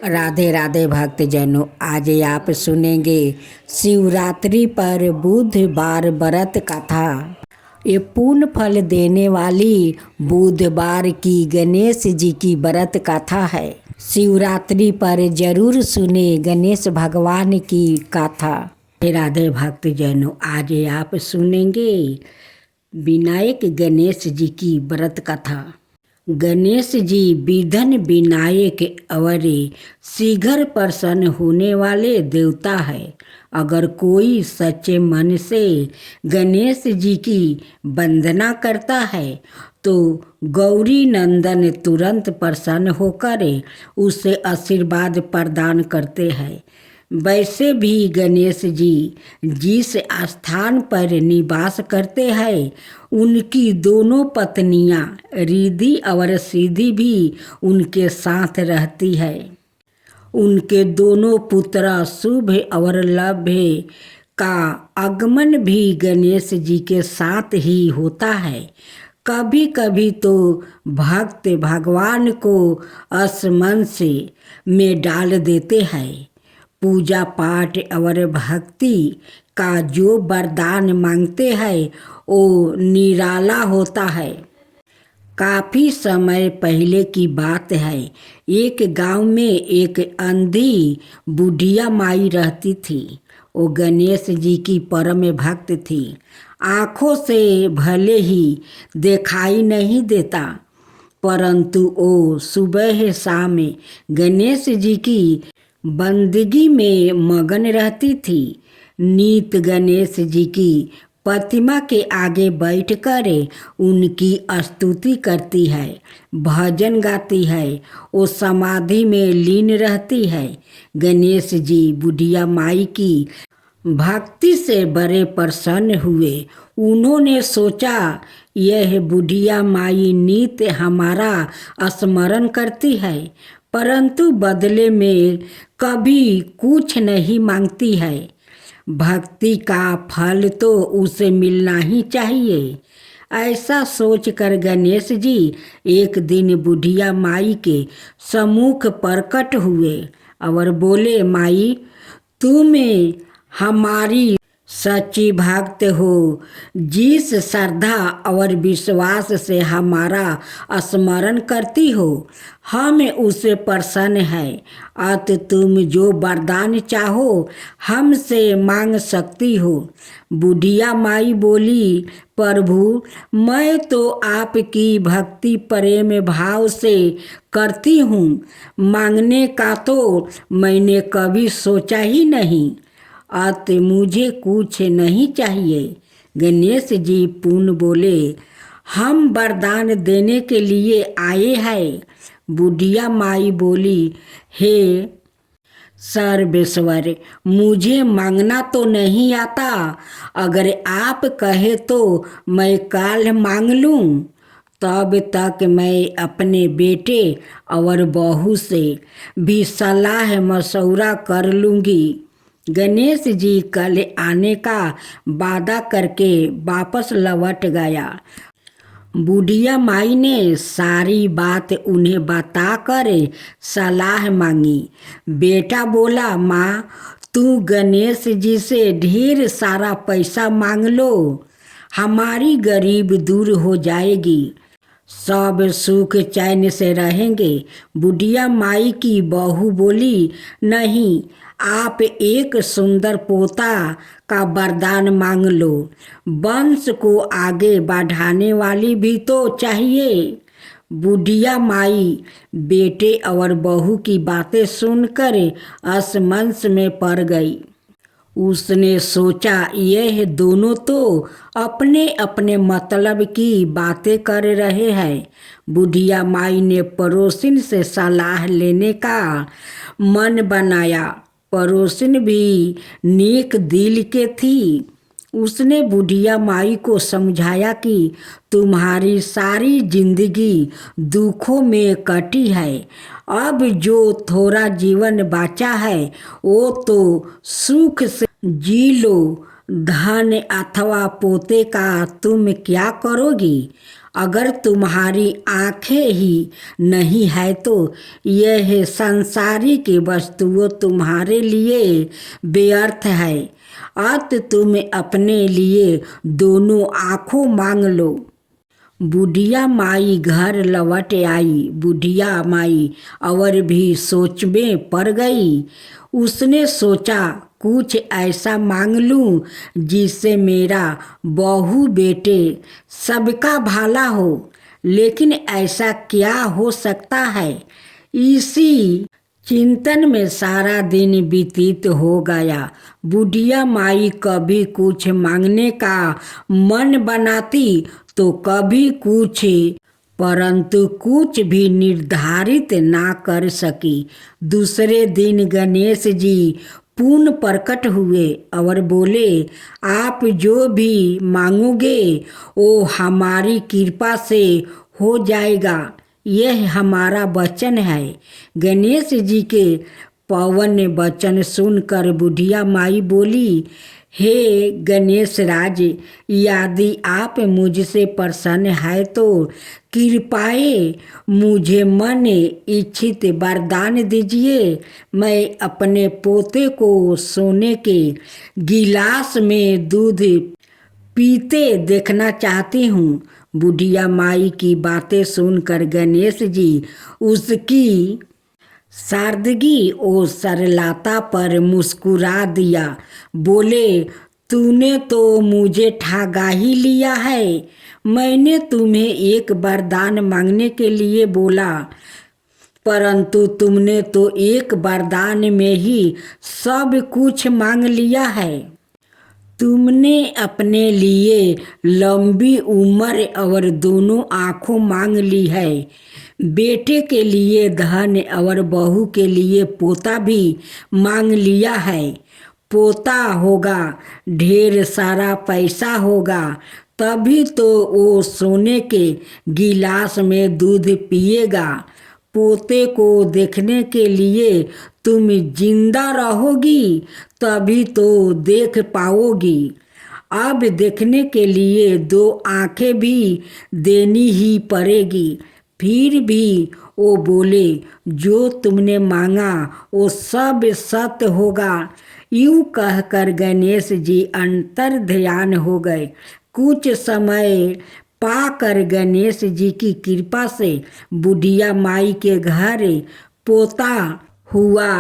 राधे राधे भक्तजनों, आज आप सुनेंगे शिवरात्रि पर बुधवार व्रत कथा। ये पूर्ण फल देने वाली बुधवार की गणेश जी की व्रत कथा है। शिवरात्रि पर जरूर सुने गणेश भगवान की कथा। राधे भक्तजनों, आज आप सुनेंगे विनायक गणेश जी की व्रत कथा। गणेश जी विघ्न विनायक और शीघ्र प्रसन्न होने वाले देवता है। अगर कोई सच्चे मन से गणेश जी की वंदना करता है तो गौरी नंदन तुरंत प्रसन्न होकर उसे आशीर्वाद प्रदान करते हैं। वैसे भी गणेश जी जिस स्थान पर निवास करते हैं उनकी दोनों पत्नियां रिद्धि और सिद्धि भी उनके साथ रहती है। उनके दोनों पुत्र शुभ और लभ्य का आगमन भी गणेश जी के साथ ही होता है। कभी कभी तो भक्त भगवान को असमंस में डाल देते हैं। पूजा पाठ और भक्ति का जो वरदान मांगते हैं वो निराला होता है। काफ़ी समय पहले की बात है। एक गांव में एक अंधी बुढ़िया माई रहती थी। वो गणेश जी की परम भक्त थी। आँखों से भले ही दिखाई नहीं देता, परंतु वो सुबह शाम गणेश जी की बंदगी में मगन रहती थी। नित गणेश जी की प्रतिमा के आगे बैठकर उनकी स्तुति करती है, भजन गाती है, वो समाधि में लीन रहती है। गणेश जी बुढ़िया माई की भक्ति से बड़े प्रसन्न हुए। उन्होंने सोचा यह बुढ़िया माई नित हमारा स्मरण करती है, परंतु बदले में कभी कुछ नहीं मांगती है। भक्ति का फल तो उसे मिलना ही चाहिए। ऐसा सोचकर गणेश जी एक दिन बुढ़िया माई के सम्मुख प्रकट हुए और बोले, माई तुम हमारी सच्ची भक्त हो। जिस श्रद्धा और विश्वास से हमारा स्मरण करती हो हम उससे प्रसन्न है। अत तुम जो वरदान चाहो हमसे मांग सकती हो। बुढ़िया माई बोली, प्रभु मैं तो आपकी भक्ति प्रेम भाव से करती हूँ, मांगने का तो मैंने कभी सोचा ही नहीं। अत मुझे कुछ नहीं चाहिए। गणेश जी पुनः बोले, हम वरदान देने के लिए आए हैं। बुढ़िया माई बोली, हे सर्वेश्वर मुझे मांगना तो नहीं आता। अगर आप कहे तो मैं काल मांग लूँ। तब तक मैं अपने बेटे और बहू से भी सलाह मशवरा कर लूँगी। गणेश जी कल आने का वादा करके वापस लौट गया। बुढ़िया माई ने सारी बात उन्हें बताकर सलाह मांगी। बेटा बोला, माँ तू गणेश जी से ढेर सारा पैसा मांग लो, हमारी गरीब दूर हो जाएगी, सब सुख चैन से रहेंगे। बुढ़िया माई की बहू बोली, नहीं आप एक सुंदर पोता का वरदान मांग लो। वंश को आगे बढ़ाने वाली भी तो चाहिए। बुढ़िया माई बेटे और बहू की बातें सुनकर असमंस में पड़ गई। उसने सोचा यह दोनों तो अपने अपने मतलब की बातें कर रहे हैं। बुढ़िया माई ने पड़ोसिन से सलाह लेने का मन बनाया। पड़ोसिन भी नेक दिल के थी। उसने बुढ़िया माई को समझाया कि तुम्हारी सारी जिंदगी दुखों में कटी है। अब जो थोड़ा जीवन बचा है वो तो सुख से जी लो। धन अथवा पोते का तुम क्या करोगी? अगर तुम्हारी आंखें ही नहीं है तो यह सांसारिक वस्तुओं तुम्हारे लिए व्यर्थ है। अत तुम अपने लिए दोनों आँखों मांग लो। बुढ़िया माई घर लौट आई। बुढ़िया माई और भी सोच में पड़ गई। उसने सोचा कुछ ऐसा मांग लूं जिससे मेरा बहू बेटे सबका भला हो। लेकिन ऐसा क्या हो सकता है? इसी चिंतन में सारा दिन व्यतीत हो गया। बुढ़िया माई कभी कुछ मांगने का मन बनाती तो कभी कुछ, परंतु कुछ भी निर्धारित ना कर सकी। दूसरे दिन गणेश जी पुनः प्रकट हुए और बोले, आप जो भी मांगोगे वो हमारी कृपा से हो जाएगा, यह हमारा वचन है। गणेश जी के पवन वचन सुनकर बुढ़िया माई बोली, हे गणेश राज, यदि आप मुझसे प्रसन्न है तो कृपाए मुझे मन इच्छित वरदान दीजिए। मैं अपने पोते को सोने के गिलास में दूध पीते देखना चाहती हूँ। बुढ़िया माई की बातें सुनकर गणेश जी उसकी सादगी और सरलता पर मुस्कुरा दिया। बोले, तूने तो मुझे ठगा ही लिया है। मैंने तुम्हें एक वरदान मांगने के लिए बोला, परंतु तुमने तो एक वरदान में ही सब कुछ मांग लिया है। तुमने अपने लिए लंबी उम्र और दोनों आँखों मांग ली है। बेटे के लिए धन और बहू के लिए पोता भी मांग लिया है। पोता होगा, ढेर सारा पैसा होगा, तभी तो वो सोने के गिलास में दूध पिएगा। पोते को देखने के लिए तुम जिंदा रहोगी, तभी तो देख पाओगी। अब देखने के लिए दो आंखें भी देनी ही पड़ेगी। फिर भी वो बोले, जो तुमने मांगा वो सब सत्य होगा। यूं कहकर गणेश जी अंतर ध्यान हो गए। कुछ समय पाकर गणेश जी की कृपा से बुढ़िया माई के घर पोता हुआ।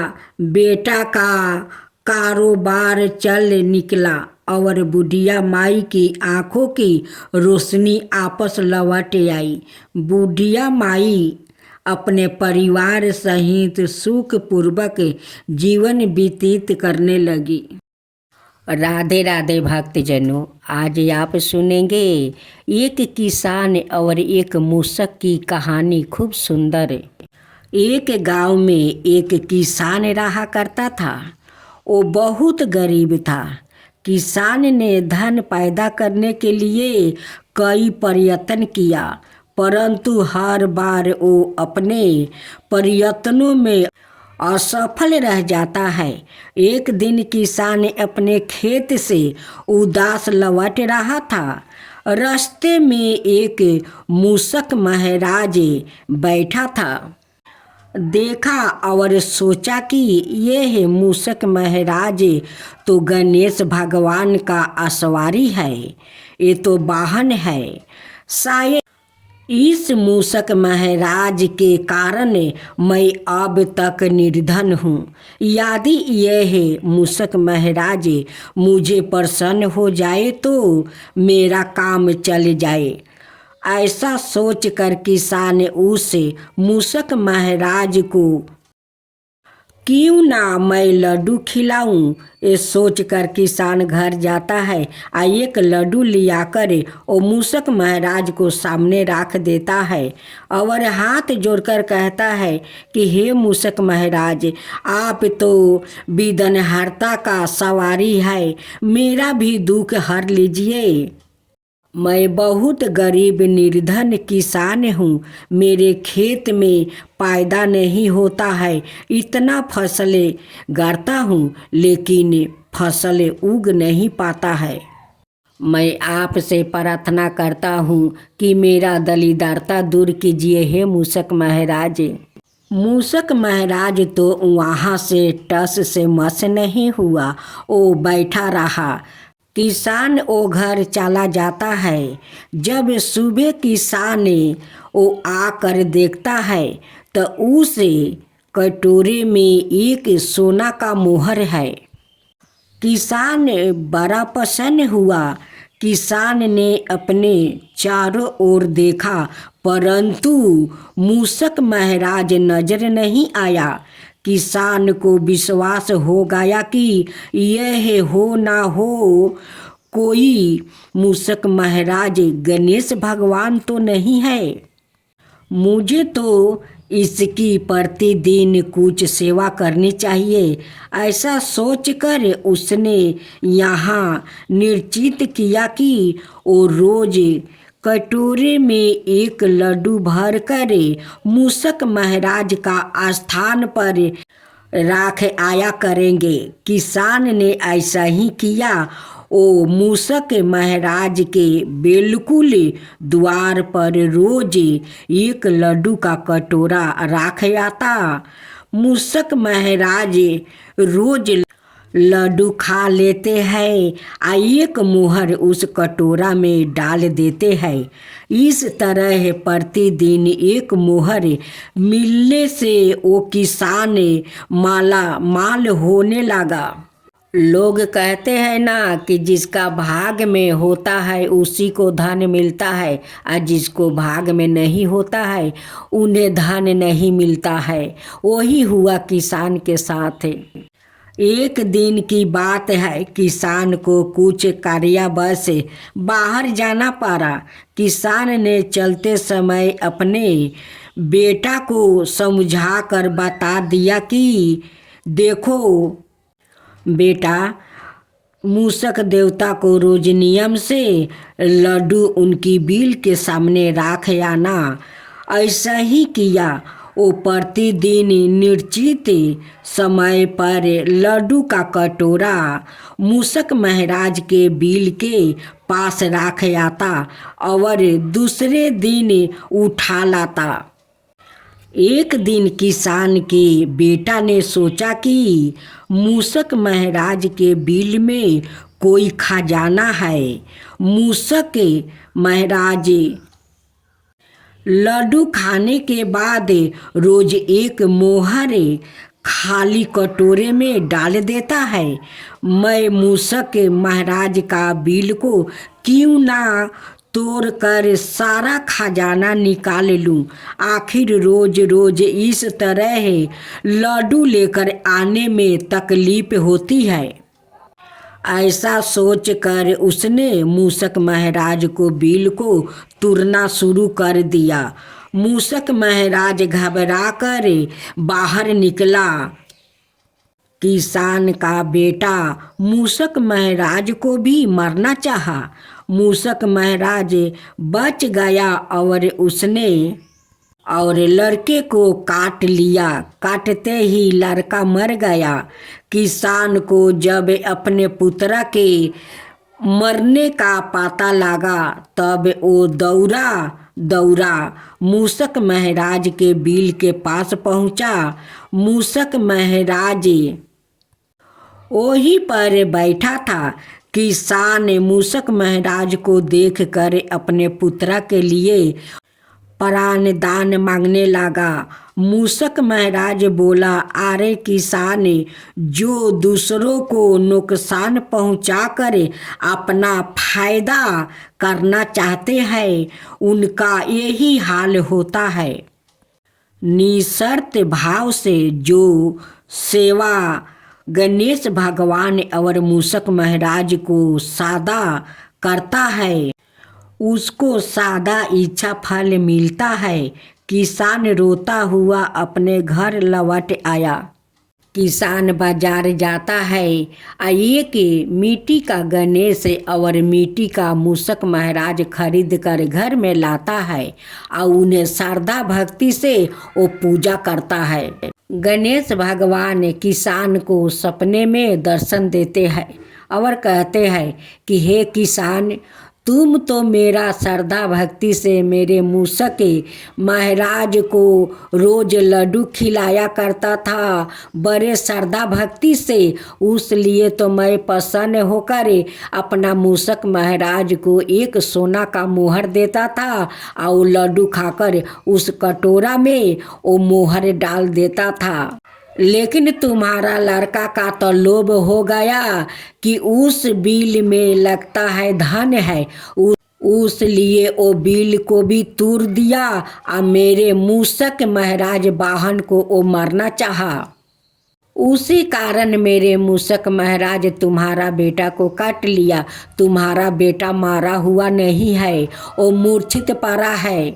बेटा का कारोबार चल निकला और बुढ़िया माई की आंखों की रोशनी आपस लौट आई। बुढ़िया माई अपने परिवार सहित सुखपूर्वक जीवन व्यतीत करने लगी। राधे राधे भक्तजनों, आज आप सुनेंगे एक किसान और एक मूषक की कहानी। खूब सुंदर। एक गांव में एक किसान रहा करता था। वो बहुत गरीब था। किसान ने धन पैदा करने के लिए कई प्रयत्न किया, परंतु हर बार वो अपने प्रयत्नों में असफल रह जाता है। एक दिन किसान अपने खेत से उदास लौट रहा था। रास्ते में एक मूषक महाराज बैठा था। देखा और सोचा कि यह मूषक महाराज तो गणेश भगवान का असवारी है, ये तो वाहन है। शायद इस मूषक महाराज के कारण मैं अब तक निर्धन हूँ। यदि यह मूषक महाराज मुझे प्रसन्न हो जाए तो मेरा काम चल जाए। ऐसा सोचकर किसान उस मूषक महाराज को क्यों ना मैं लड्डू खिलाऊं, ये सोचकर किसान घर जाता है और एक लड्डू लियाकर वो मूषक महाराज को सामने रख देता है और हाथ जोड़कर कहता है कि हे मूषक महाराज, आप तो विघ्नहर्ता का सवारी है, मेरा भी दुख हर लीजिए। मैं बहुत गरीब निर्धन किसान हूँ। मेरे खेत में पैदा नहीं होता है। इतना फसलें गाड़ता हूँ लेकिन फसल उग नहीं पाता है। मैं आपसे प्रार्थना करता हूँ कि मेरा दलीदारता दूर कीजिए हे मूषक महाराज। मूषक महाराज तो वहाँ से टस से मस नहीं हुआ, वो बैठा रहा। किसान वो घर चला जाता है। जब सुबह किसान वो आकर देखता है तो उस कटोरे में एक सोना का मोहर है। किसान बड़ा प्रसन्न हुआ। किसान ने अपने चारों ओर देखा, परंतु मूषक महाराज नजर नहीं आया। किसान को विश्वास हो गया कि यह हो ना हो कोई मूषक महाराज गणेश भगवान तो नहीं है। मुझे तो इसकी प्रतिदिन कुछ सेवा करनी चाहिए। ऐसा सोचकर उसने यहाँ निश्चित किया कि वो रोज कटोरे में एक लड्डू भर कर मूषक महाराज का स्थान पर राख आया करेंगे। किसान ने ऐसा ही किया। ओ मूषक महाराज के बिल्कुल द्वार पर रोज एक लड्डू का कटोरा राख आता। मूषक महाराज रोज लड्डू खा लेते हैं, एक मोहर उस कटोरा में डाल देते हैं। इस तरह प्रतिदिन एक मोहर मिलने से वो किसान माला माल होने लगा। लोग कहते हैं ना कि जिसका भाग में होता है उसी को धन मिलता है, और जिसको भाग में नहीं होता है उन्हें धन नहीं मिलता है। वही हुआ किसान के साथ। एक दिन की बात है, किसान को कुछ कार्यवश बाहर जाना पड़ा। किसान ने चलते समय अपने बेटा को समझा कर बता दिया कि देखो बेटा, मूषक देवता को रोज नियम से लड्डू उनकी बिल के सामने राख आना। ऐसा ही किया। वो प्रतिदिन निश्चित समय पर लड्डू का कटोरा मूषक महाराज के बिल के पास राख आता और दूसरे दिन उठा लाता। एक दिन किसान के बेटा ने सोचा कि मूषक महाराज के बिल में कोई खजाना है। मूषक महाराज लड्डू खाने के बाद रोज एक मोहर खाली कटोरे में डाल देता है। मैं मूषक महाराज का बिल को क्यों ना तोड़ कर सारा खजाना निकाल लूं। आखिर रोज रोज इस तरह लड्डू लेकर आने में तकलीफ होती है। ऐसा सोचकर उसने मूषक महाराज को बिल को तोड़ना शुरू कर दिया। मूषक महाराज घबरा कर बाहर निकला। किसान का बेटा मूषक महाराज को भी मारना चाहा। मूषक महाराज बच गया और लड़के को काट लिया। काटते ही लड़का मर गया। किसान को जब अपने पुत्र के मरने का पता लगा तब वो दौड़ा मूषक महाराज के बिल के पास पहुंचा। मूषक महाराज वहीं पर बैठा था। किसान मूषक महाराज को देखकर अपने पुत्र के लिए प्राण दान मांगने लगा। मूषक महाराज बोला, अरे किसान, जो दूसरों को नुकसान पहुंचाकर अपना फायदा करना चाहते हैं उनका यही हाल होता है। निस्वार्थ भाव से जो सेवा गणेश भगवान और मूषक महाराज को सादा करता है उसको सादा इच्छा फल मिलता है। किसान रोता हुआ अपने घर लौट आया। किसान बाजार जाता है, एक मिट्टी का गणेश और मिट्टी का मूषक महाराज खरीद कर घर में लाता है और उन्हें श्रद्धा भक्ति से वो पूजा करता है। गणेश भगवान किसान को सपने में दर्शन देते हैं और कहते हैं कि हे किसान, तुम तो मेरा श्रद्धा भक्ति से मेरे मूसक महाराज को रोज लड्डू खिलाया करता था, बड़े श्रद्धा भक्ति से। उस लिए तो मैं प्रसन्न होकर अपना मूसक महाराज को एक सोना का मोहर देता था और लड्डू खाकर उस कटोरा में वो मोहर डाल देता था। लेकिन तुम्हारा लड़का का तो लोभ हो गया कि उस बिल में लगता है धन है, उस लिए वो बिल को भी तोड़ दिया और मेरे मूसक महाराज वाहन को वो मारना चाहा। उसी कारण मेरे मूसक महाराज तुम्हारा बेटा को काट लिया। तुम्हारा बेटा मारा हुआ नहीं है, वो मूर्छित पड़ा है।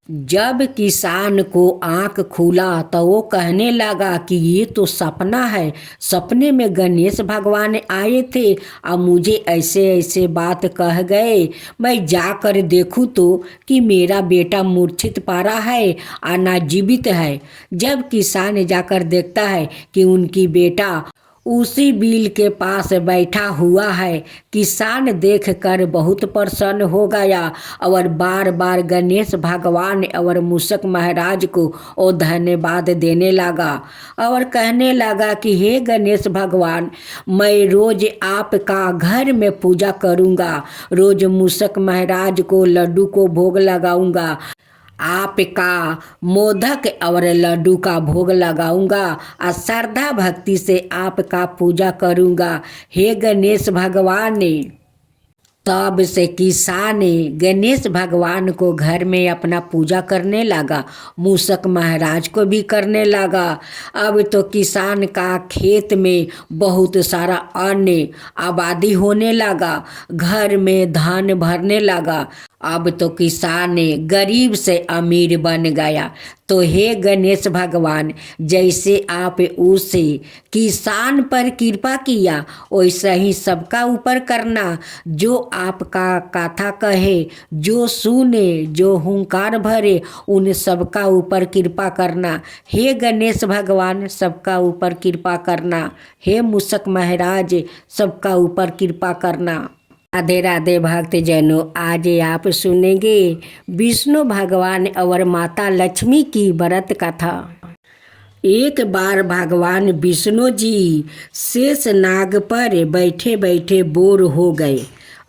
जब किसान को आंख खुला तो वो कहने लगा कि ये तो सपना है। सपने में गणेश भगवान आए थे और मुझे ऐसे ऐसे बात कह गए। मैं जाकर देखूं तो कि मेरा बेटा मूर्छित पड़ा है और ना जीवित है। जब किसान जाकर देखता है कि उनकी बेटा उसी बिल के पास बैठा हुआ है, किसान देखकर बहुत प्रसन्न हो गया और बार बार गणेश भगवान और मूसक महाराज को वो धन्यवाद देने लगा और कहने लगा कि हे गणेश भगवान, मैं रोज आपका घर में पूजा करूँगा, रोज मूसक महाराज को लड्डू को भोग लगाऊंगा, आपका मोदक और लड्डू का भोग लगाऊंगा और श्रद्धा भक्ति से आपका पूजा करूंगा, हे गणेश भगवान। तब से किसान गणेश भगवान को घर में अपना पूजा करने लगा, मूसक महाराज को भी करने लगा। अब तो किसान का खेत में बहुत सारा अन्न आबादी होने लगा, घर में धान भरने लगा। अब तो किसान गरीब से अमीर बन गया। तो हे गणेश भगवान, जैसे आप उस किसान पर कृपा किया वैसा ही सबका ऊपर करना। जो आपका कथा कहे, जो सुने, जो हुंकार भरे, उन सबका ऊपर कृपा करना। हे गणेश भगवान, सबका ऊपर कृपा करना। हे मूसक महाराज, सबका ऊपर कृपा करना। राधे राधे भक्त जनों, आज आप सुनेंगे विष्णु भगवान और माता लक्ष्मी की व्रत कथा। एक बार भगवान विष्णु जी शेष नाग पर बैठे बैठे बोर हो गए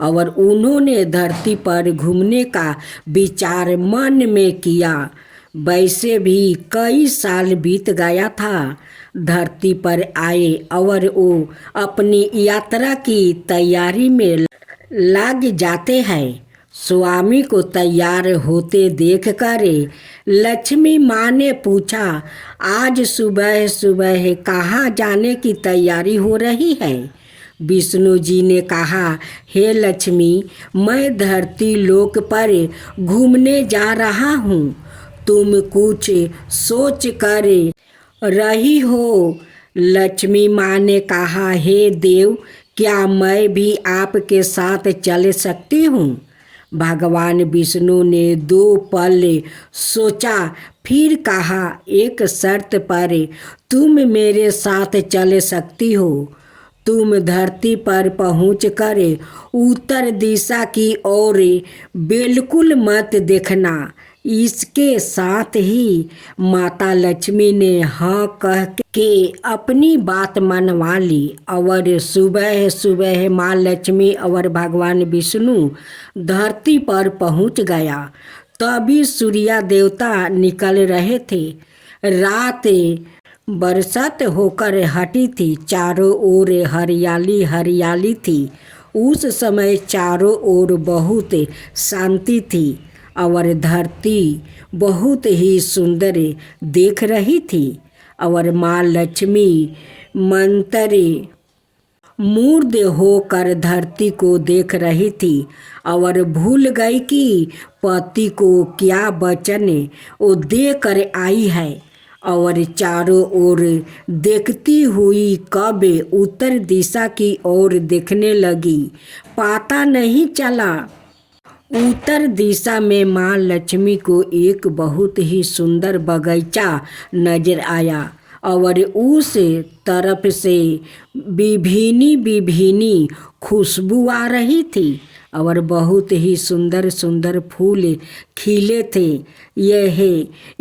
और उन्होंने धरती पर घूमने का विचार मन में किया। वैसे भी कई साल बीत गया था। धरती पर आए और वो अपनी यात्रा की तैयारी में लग जाते हैं। स्वामी को तैयार होते देखकर लक्ष्मी माँ ने पूछा, आज सुबह सुबह कहाँ जाने की तैयारी हो रही है? विष्णु जी ने कहा, हे लक्ष्मी, मैं धरती लोक पर घूमने जा रहा हूँ। तुम कुछ सोच कर रही हो? लक्ष्मी माँ ने कहा, हे देव, क्या मैं भी आपके साथ चल सकती हूँ? भगवान विष्णु ने 2 पल सोचा, फिर कहा, एक शर्त पर तुम मेरे साथ चल सकती हो। तुम धरती पर पहुंचकर उत्तर दिशा की ओर बिल्कुल मत देखना। इसके साथ ही माता लक्ष्मी ने हाँ कह के अपनी बात मनवा ली और सुबह सुबह माँ लक्ष्मी और भगवान विष्णु धरती पर पहुंच गया। तभी सूर्य देवता निकल रहे थे। रात बरसात होकर हटी थी, चारों ओर हरियाली हरियाली थी। उस समय चारों ओर बहुत शांति थी और धरती बहुत ही सुंदर देख रही थी और माँ लक्ष्मी मंत्र मूर्ध होकर धरती को देख रही थी और भूल गई कि पति को क्या वचन वो देकर आई है और चारों ओर देखती हुई कब उत्तर दिशा की ओर देखने लगी, पता नहीं चला। उत्तर दिशा में माँ लक्ष्मी को एक बहुत ही सुंदर बगीचा नजर आया और उस तरफ से विभिन्न विभिन्न खुशबू आ रही थी और बहुत ही सुंदर सुंदर फूल खिले थे। यह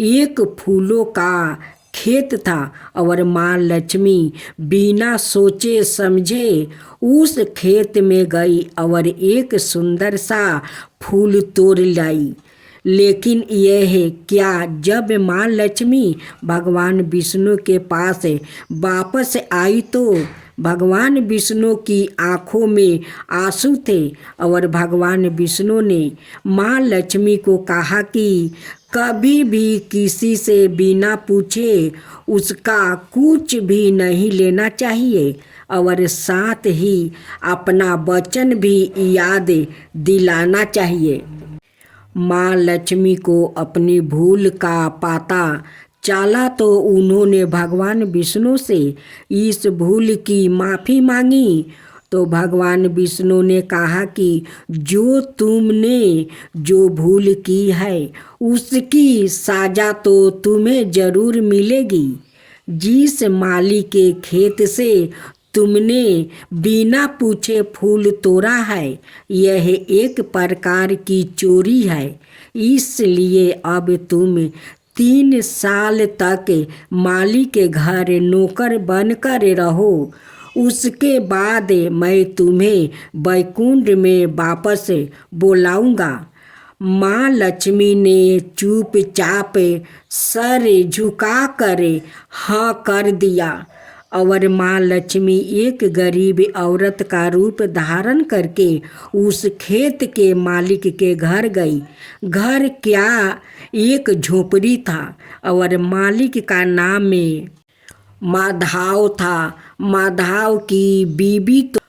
एक फूलों का खेत था और माँ लक्ष्मी बिना सोचे समझे उस खेत में गई और एक सुंदर सा फूल तोड़ लाई। लेकिन यह क्या, जब माँ लक्ष्मी भगवान विष्णु के पास वापस आई तो भगवान विष्णु की आँखों में आंसू थे और भगवान विष्णु ने माँ लक्ष्मी को कहा कि कभी भी किसी से बिना पूछे उसका कुछ भी नहीं लेना चाहिए और साथ ही अपना वचन भी याद दिलाना चाहिए। माँ लक्ष्मी को अपनी भूल का पता चला तो उन्होंने भगवान विष्णु से इस भूल की माफ़ी मांगी। तो भगवान विष्णु ने कहा कि जो तुमने जो भूल की है उसकी सजा तो तुम्हें ज़रूर मिलेगी। जिस माली के खेत से तुमने बिना पूछे फूल तोड़ा है यह एक प्रकार की चोरी है, इसलिए अब तुम 3 साल तक माली के घर नौकर बनकर रहो। उसके बाद मैं तुम्हें वैकुंठ में वापस बुलाऊंगा। माँ लक्ष्मी ने चुपचाप सर झुकाकर हाँ कर दिया और माँ लक्ष्मी एक गरीब औरत का रूप धारण करके उस खेत के मालिक के घर गई। घर क्या, एक झोपड़ी था और मालिक का नाम माधव था। माधव की बीवी तो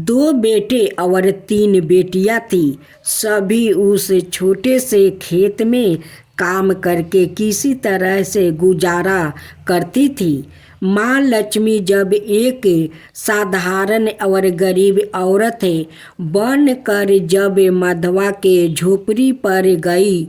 2 बेटे और 3 बेटियां थी। सभी उस छोटे से खेत में काम करके किसी तरह से गुजारा करती थी। माँ लक्ष्मी जब एक साधारण और गरीब औरत बनकर जब माधवा के झोपड़ी पर गई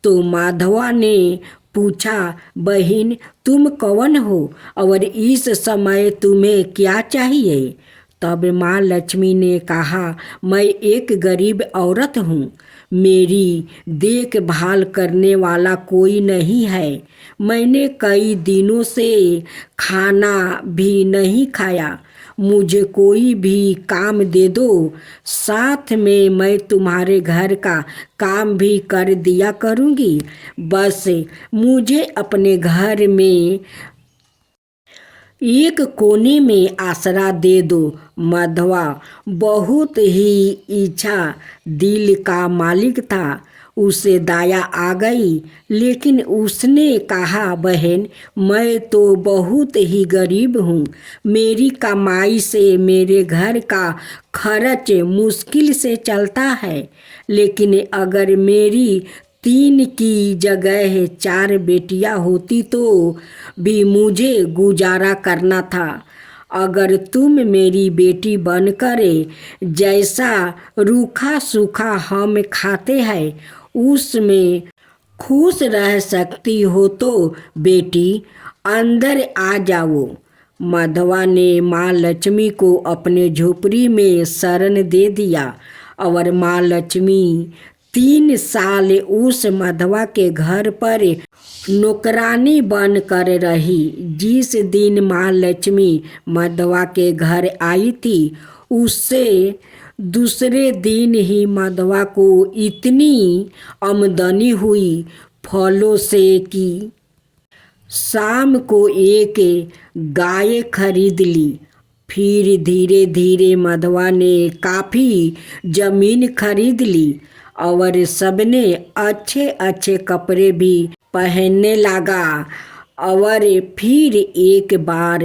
तो माधवा ने पूछा, बहन तुम कौन हो और इस समय तुम्हें क्या चाहिए? तब माँ लक्ष्मी ने कहा, मैं एक गरीब औरत हूँ, मेरी देखभाल करने वाला कोई नहीं है। मैंने कई दिनों से खाना भी नहीं खाया, मुझे कोई भी काम दे दो, साथ में मैं तुम्हारे घर का काम भी कर दिया करूँगी। बस मुझे अपने घर में एक कोने में आसरा दे दो। माधवा बहुत ही इच्छा दिल का मालिक था, उसे दया आ गई, लेकिन उसने कहा, बहन मैं तो बहुत ही गरीब हूँ, मेरी कमाई से मेरे घर का खर्च मुश्किल से चलता है, लेकिन अगर मेरी 3 की जगह 4 बेटियां होती तो भी मुझे गुजारा करना था। अगर तुम मेरी बेटी बनकर जैसा रूखा सूखा हम खाते हैं उसमें खुश रह सकती हो तो बेटी अंदर आ जाओ। माधवा ने माँ लक्ष्मी को अपने झोपड़ी में शरण दे दिया और माँ लक्ष्मी 3 साल उस माधवा के घर पर नौकरानी बनकर रही। जिस दिन माँ लक्ष्मी माधवा के घर आई थी उससे दूसरे दिन ही माधवा को इतनी आमदनी हुई फलों से कि शाम को एक गाय खरीद ली। फिर धीरे धीरे माधवा ने काफ़ी ज़मीन खरीद ली और सबने अच्छे अच्छे कपड़े भी पहनने लगा और फिर एक बार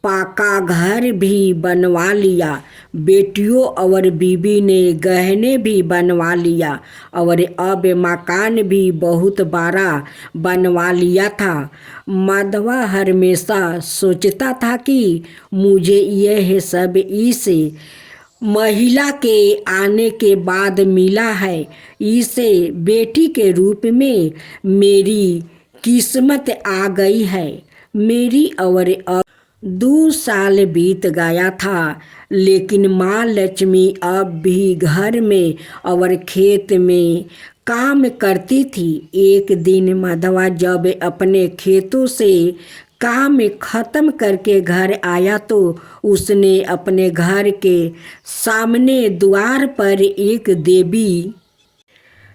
पक्का घर भी बनवा लिया। बेटियों और बीबी ने गहने भी बनवा लिया और अब मकान भी बहुत बड़ा बनवा लिया था। माधवा हमेशा सोचता था कि मुझे यह सब इस महिला के आने के बाद मिला है, इसे बेटी के रूप में मेरी किस्मत आ गई है। मेरी और अब 2 साल बीत गया था, लेकिन माँ लक्ष्मी अब भी घर में और खेत में काम करती थी। एक दिन माधवा जब अपने खेतों से काम खत्म करके घर आया तो उसने अपने घर के सामने द्वार पर एक देवी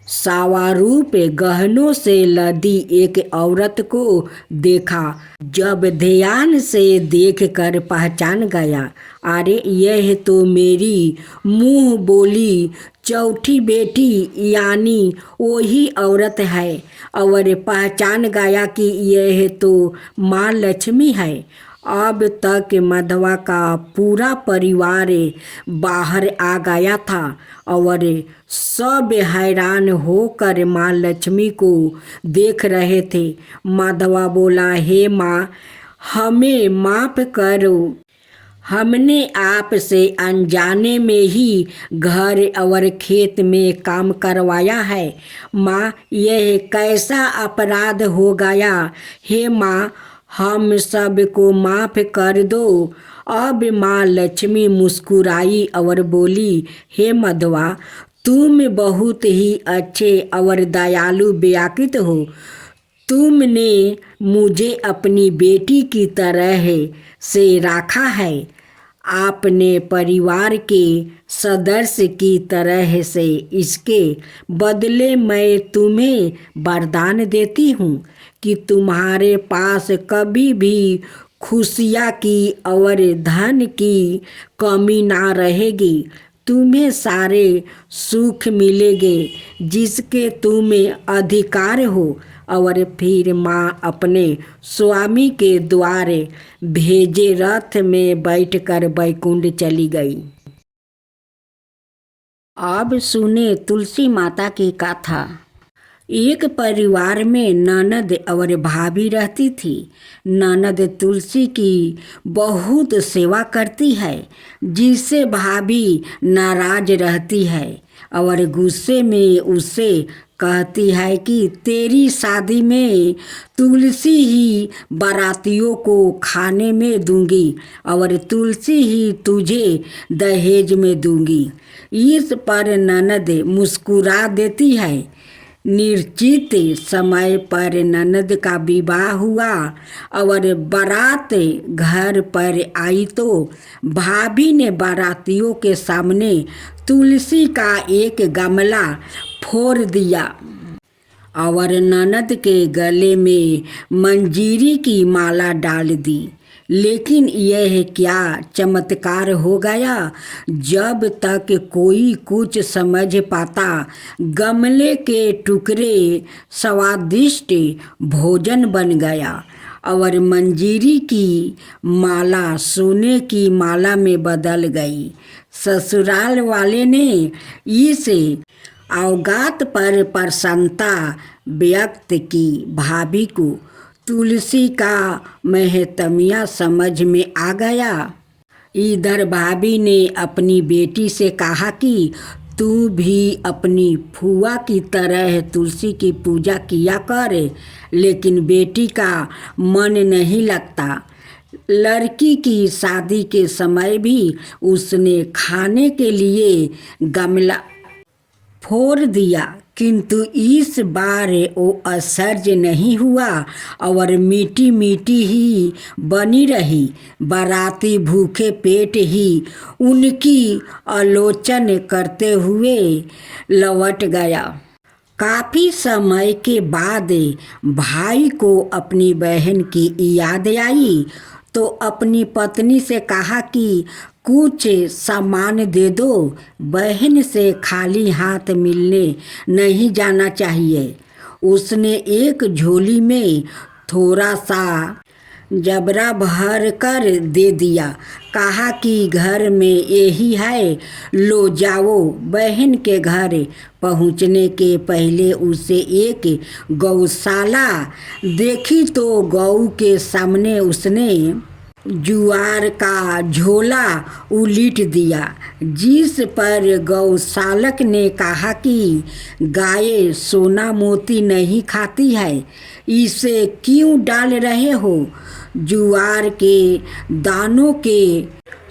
सावारूप गहनों से लदी एक औरत को देखा। जब ध्यान से देखकर पहचान गया, अरे यह तो मेरी मुंह बोली चौथी बेटी यानी वही औरत है, और पहचान गया कि यह तो माँ लक्ष्मी है। अब तक माधवा का पूरा परिवार बाहर आ गया था और सब हैरान होकर माँ लक्ष्मी को देख रहे थे। माधवा बोला, हे माँ, हमें माफ़ करो, हमने आपसे अनजाने में ही घर और खेत में काम करवाया है। माँ, यह कैसा अपराध हो गया? हे माँ, हम सबको माफ़ कर दो। अब माँ लक्ष्मी मुस्कुराई और बोली, हे माधवा, तुम बहुत ही अच्छे और दयालु व्यक्ति हो। तुमने मुझे अपनी बेटी की तरह से रखा है। आपने परिवार के सदस्य की तरह से, इसके बदले मैं तुम्हें वरदान देती हूँ कि तुम्हारे पास कभी भी खुशियाँ की और धन की कमी ना रहेगी। तुम्हें सारे सुख मिलेंगे जिसके तुम्हें अधिकार हो। और फिर माँ अपने स्वामी के द्वारे भेजे रथ में बैठकर बैकुंठ चली गई। अब सुने तुलसी माता की कथा। एक परिवार में ननद और भाभी रहती थी। ननद तुलसी की बहुत सेवा करती है, जिससे भाभी नाराज रहती है और गुस्से में उससे कहती है कि तेरी शादी में तुलसी ही बारातियों को खाने में दूंगी और तुलसी ही तुझे दहेज में दूंगी। इस पर ननद मुस्कुरा देती है। निश्चित समय पर ननद का विवाह हुआ और बारात घर पर आई तो भाभी ने बारातियों के सामने तुलसी का एक गमला फोड़ दिया और ननद के गले में मंजीरी की माला डाल दी। लेकिन यह क्या चमत्कार हो गया, जब तक कोई कुछ समझ पाता, गमले के टुकड़े स्वादिष्ट भोजन बन गया और मंजीरी की माला सोने की माला में बदल गई। ससुराल वाले ने इस अवगात पर प्रसन्नता व्यक्त की। भाभी को तुलसी का महत्म्य समझ में आ गया। इधर भाभी ने अपनी बेटी से कहा कि तू भी अपनी फुआ की तरह तुलसी की पूजा किया कर, लेकिन बेटी का मन नहीं लगता। लड़की की शादी के समय भी उसने खाने के लिए गमला फोड़ दिया, किंतु इस बार वो आश्चर्य नहीं हुआ और मीठी मीठी ही बनी रही। बाराती भूखे पेट ही उनकी आलोचना करते हुए लौट गया। काफ़ी समय के बाद भाई को अपनी बहन की याद आई तो अपनी पत्नी से कहा कि कुछ सामान दे दो, बहन से खाली हाथ मिलने नहीं जाना चाहिए। उसने एक झोली में थोड़ा सा जबरा भर कर दे दिया, कहा कि घर में यही है, लो जाओ। बहन के घर पहुंचने के पहले उसे एक गौशाला देखी तो गौ के सामने उसने जुआर का झोला उलीट दिया, जिस पर गौशालक ने कहा कि गाय सोना मोती नहीं खाती है, इसे क्यों डाल रहे हो। जुआर के दानों के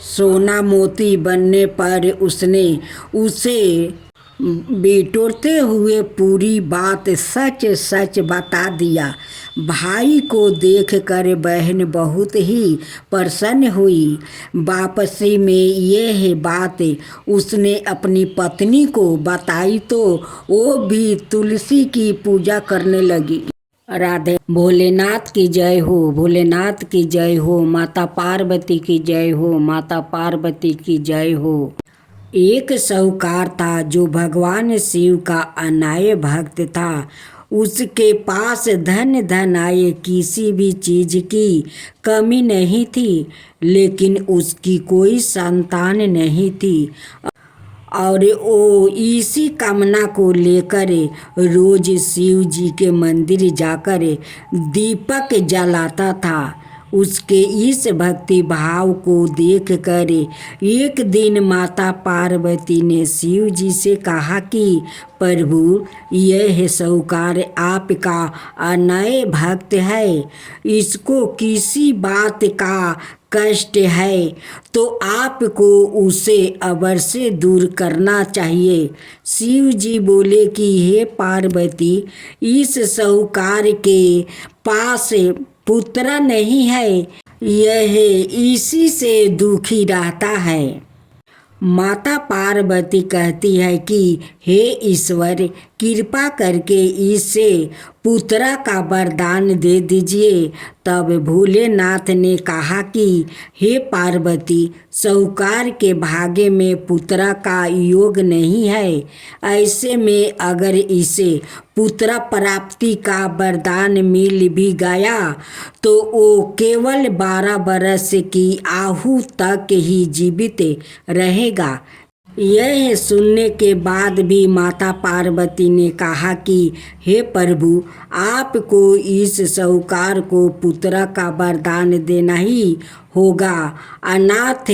सोना मोती बनने पर उसने उसे बिटोरते हुए पूरी बात सच सच बता दिया। भाई को देखकर बहन बहुत ही प्रसन्न हुई। वापसी में यह बात उसने अपनी पत्नी को बताई तो वो भी तुलसी की पूजा करने लगी। राधे। भोलेनाथ की जय हो, भोलेनाथ की जय हो, माता पार्वती की जय हो, माता पार्वती की जय हो। एक साहूकार था जो भगवान शिव का अनाय भक्त था। उसके पास धन धन आए किसी भी चीज की कमी नहीं थी, लेकिन उसकी कोई संतान नहीं थी और वो इसी कामना को लेकर रोज शिव जी के मंदिर जाकर दीपक जलाता था। उसके इस भक्ति भाव को देखकर एक दिन माता पार्वती ने शिव जी से कहा कि प्रभु, यह साहूकार आपका अनय भक्त है, इसको किसी बात का कष्ट है तो आपको उसे अवश्य दूर करना चाहिए। शिव जी बोले कि हे पार्वती, इस साहूकार के पास पुत्र नहीं है, यह इसी से दुखी रहता है। माता पार्वती कहती है कि हे ईश्वर, कृपा करके इसे पुत्रा का वरदान दे दीजिए। तब भोलेनाथ ने कहा कि हे पार्वती, साहूकार के भाग्य में पुत्रा का योग नहीं है। ऐसे में अगर इसे पुत्र प्राप्ति का वरदान मिल भी गया तो वो केवल 12 बरस की आयु तक ही जीवित रहेगा। यह सुनने के बाद भी माता पार्वती ने कहा कि हे प्रभु, आपको इस साहूकार को पुत्र का वरदान देना ही होगा। अनाथ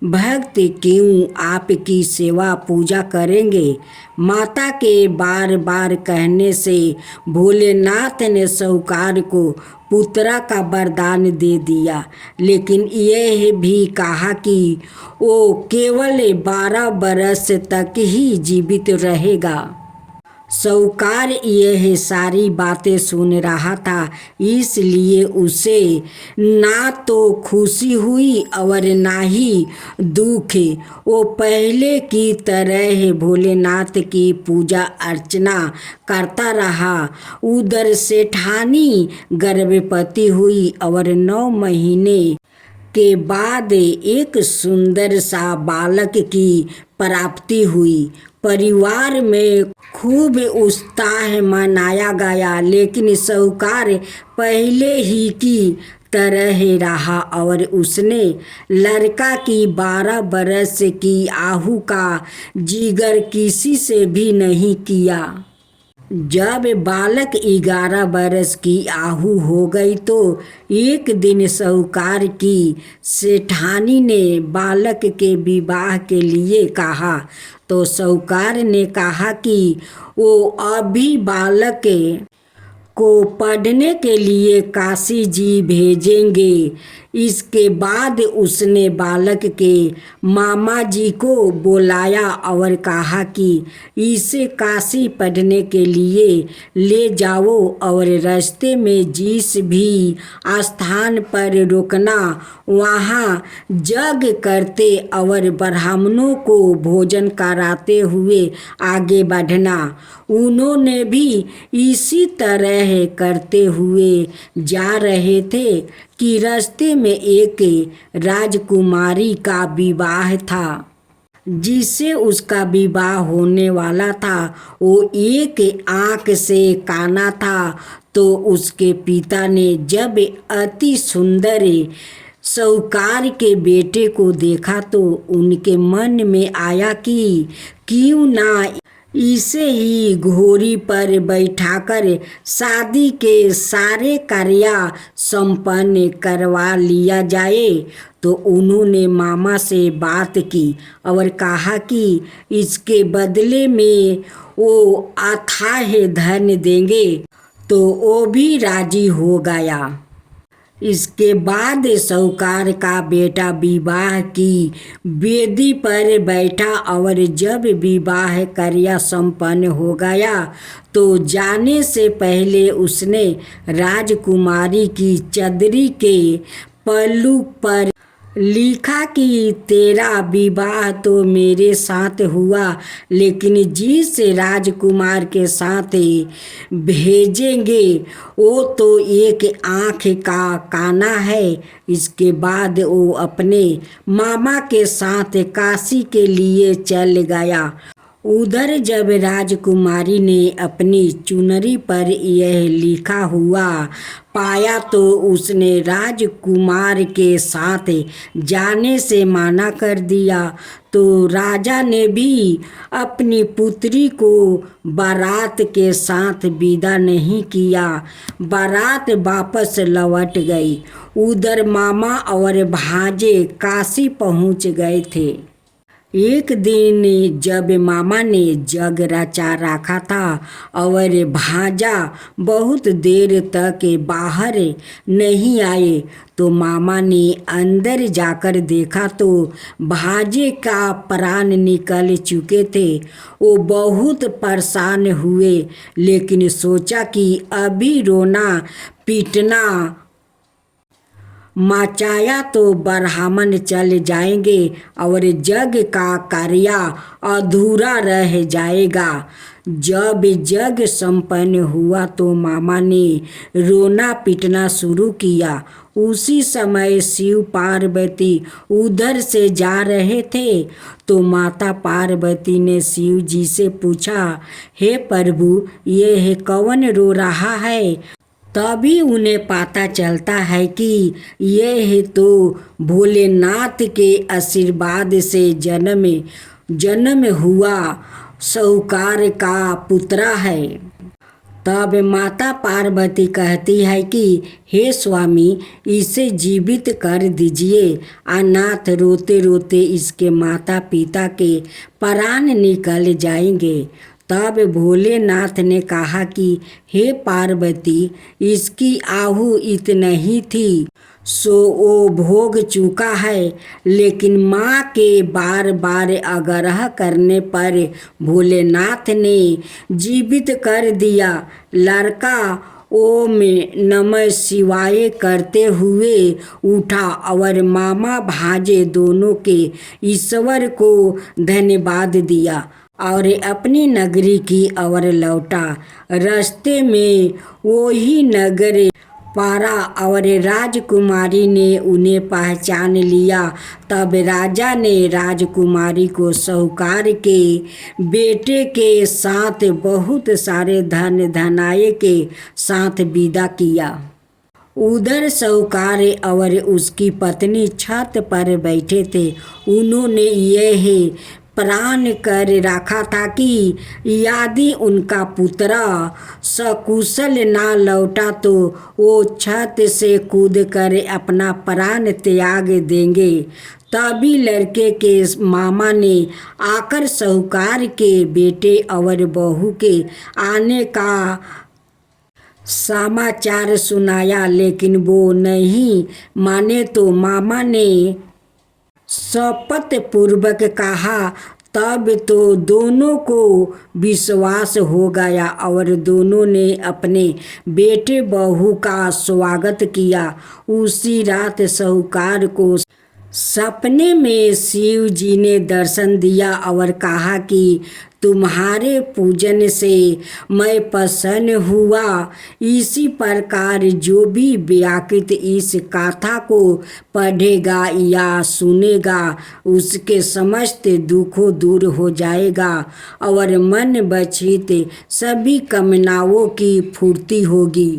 भक्त क्यों आपकी सेवा पूजा करेंगे। माता के बार बार कहने से भोलेनाथ ने साहूकार को पुत्रा का वरदान दे दिया, लेकिन यह भी कहा कि वो केवल 12 बरस तक ही जीवित रहेगा। साहूकार यह सारी बातें सुन रहा था, इसलिए उसे ना तो खुशी हुई और ना ही दुख। वो पहले की तरह भोलेनाथ की पूजा अर्चना करता रहा। उधर सेठानी गर्भवती हुई और 9 महीने के बाद एक सुंदर सा बालक की प्राप्ति हुई। परिवार में खूब उत्साह मनाया गया, लेकिन साहूकार पहले ही की तरह रहा और उसने लड़का की 12 बरस की आयु का जिक्र किसी से भी नहीं किया। जब बालक 11 बरस की आयु हो गई तो एक दिन साहूकार की सेठानी ने बालक के विवाह के लिए कहा, तो साहूकार ने कहा कि वो अभी बालक को पढ़ने के लिए काशी जी भेजेंगे। इसके बाद उसने बालक के मामा जी को बुलाया और कहा कि इसे काशी पढ़ने के लिए ले जाओ और रास्ते में जिस भी स्थान पर रुकना, वहाँ यज्ञ करते और ब्राह्मणों को भोजन कराते हुए आगे बढ़ना। उन्होंने भी इसी तरह करते हुए जा रहे थे कि रास्ते में एक राजकुमारी का विवाह था। जिससे उसका विवाह होने वाला था वो एक आँख से काना था। तो उसके पिता ने जब अति सुंदर साहूकार के बेटे को देखा तो उनके मन में आया कि क्यों ना इसे ही घोड़ी पर बैठाकर शादी के सारे कार्य संपन्न करवा लिया जाए। तो उन्होंने मामा से बात की और कहा कि इसके बदले में वो अथाह धन देंगे। तो वो भी राजी हो गया। इसके बाद साहूकार का बेटा विवाह की वेदी पर बैठा और जब विवाह कार्य संपन्न हो गया तो जाने से पहले उसने राजकुमारी की चदरी के पल्लू पर लिखा कि तेरा विवाह तो मेरे साथ हुआ, लेकिन जिस राजकुमार के साथ भेजेंगे वो तो एक आँख का काना है। इसके बाद वो अपने मामा के साथ काशी के लिए चल गया। उधर जब राजकुमारी ने अपनी चुनरी पर यह लिखा हुआ पाया तो उसने राजकुमार के साथ जाने से मना कर दिया। तो राजा ने भी अपनी पुत्री को बारात के साथ विदा नहीं किया। बारात वापस लौट गई। उधर मामा और भांजे काशी पहुंच गए थे। एक दिन जब मामा ने जग रचा रखा था और भांजा बहुत देर तक बाहर नहीं आए तो मामा ने अंदर जाकर देखा तो भांजे का प्राण निकल चुके थे। वो बहुत परेशान हुए, लेकिन सोचा कि अभी रोना पीटना मचाया तो ब्राह्मण चल जाएंगे और जग का कार्य अधूरा रह जाएगा। जब जग संपन्न हुआ तो मामा ने रोना पीटना शुरू किया। उसी समय शिव पार्वती उधर से जा रहे थे तो माता पार्वती ने शिव जी से पूछा, हे प्रभु, ये कौन रो रहा है? तभी उन्हें पता चलता है कि यह तो भोलेनाथ के आशीर्वाद से जन्म हुआ साहूकार का पुत्र है। तब माता पार्वती कहती है कि हे स्वामी, इसे जीवित कर दीजिए। अनाथ रोते रोते इसके माता पिता के प्राण निकल जाएंगे। तब भोलेनाथ ने कहा कि हे पार्वती, इसकी आहु इतना ही थी सो वो भोग चुका है। लेकिन माँ के बार बार आग्रह करने पर भोलेनाथ ने जीवित कर दिया। लड़का ओम नमः शिवाय करते हुए उठा और मामा भांजे दोनों के ईश्वर को धन्यवाद दिया और अपनी नगरी की ओर लौटा। रास्ते में वही नगर पारा और राजकुमारी ने उन्हें पहचान लिया। तब राजा ने राजकुमारी को साहूकार के बेटे के साथ बहुत सारे धन धनाये के साथ विदा किया। उधर साहूकार और उसकी पत्नी छत पर बैठे थे। उन्होंने यह प्रण कर रखा था कि यदि उनका पुत्र सकुशल ना लौटा तो वो छत से कूदकर अपना प्राण त्याग देंगे। तभी लड़के के मामा ने आकर साहूकार के बेटे और बहू के आने का समाचार सुनाया, लेकिन वो नहीं माने तो मामा ने शपथ पूर्वक कहा। तब तो दोनों को विश्वास हो गया और दोनों ने अपने बेटे बहू का स्वागत किया। उसी रात साहूकार को सपने में शिव जी ने दर्शन दिया और कहा कि तुम्हारे पूजन से मैं प्रसन्न हुआ। इसी प्रकार जो भी व्याकृत इस कथा को पढ़ेगा या सुनेगा उसके समस्त दुखों दूर हो जाएगा और मन बचित सभी कामनाओं की पूर्ति होगी।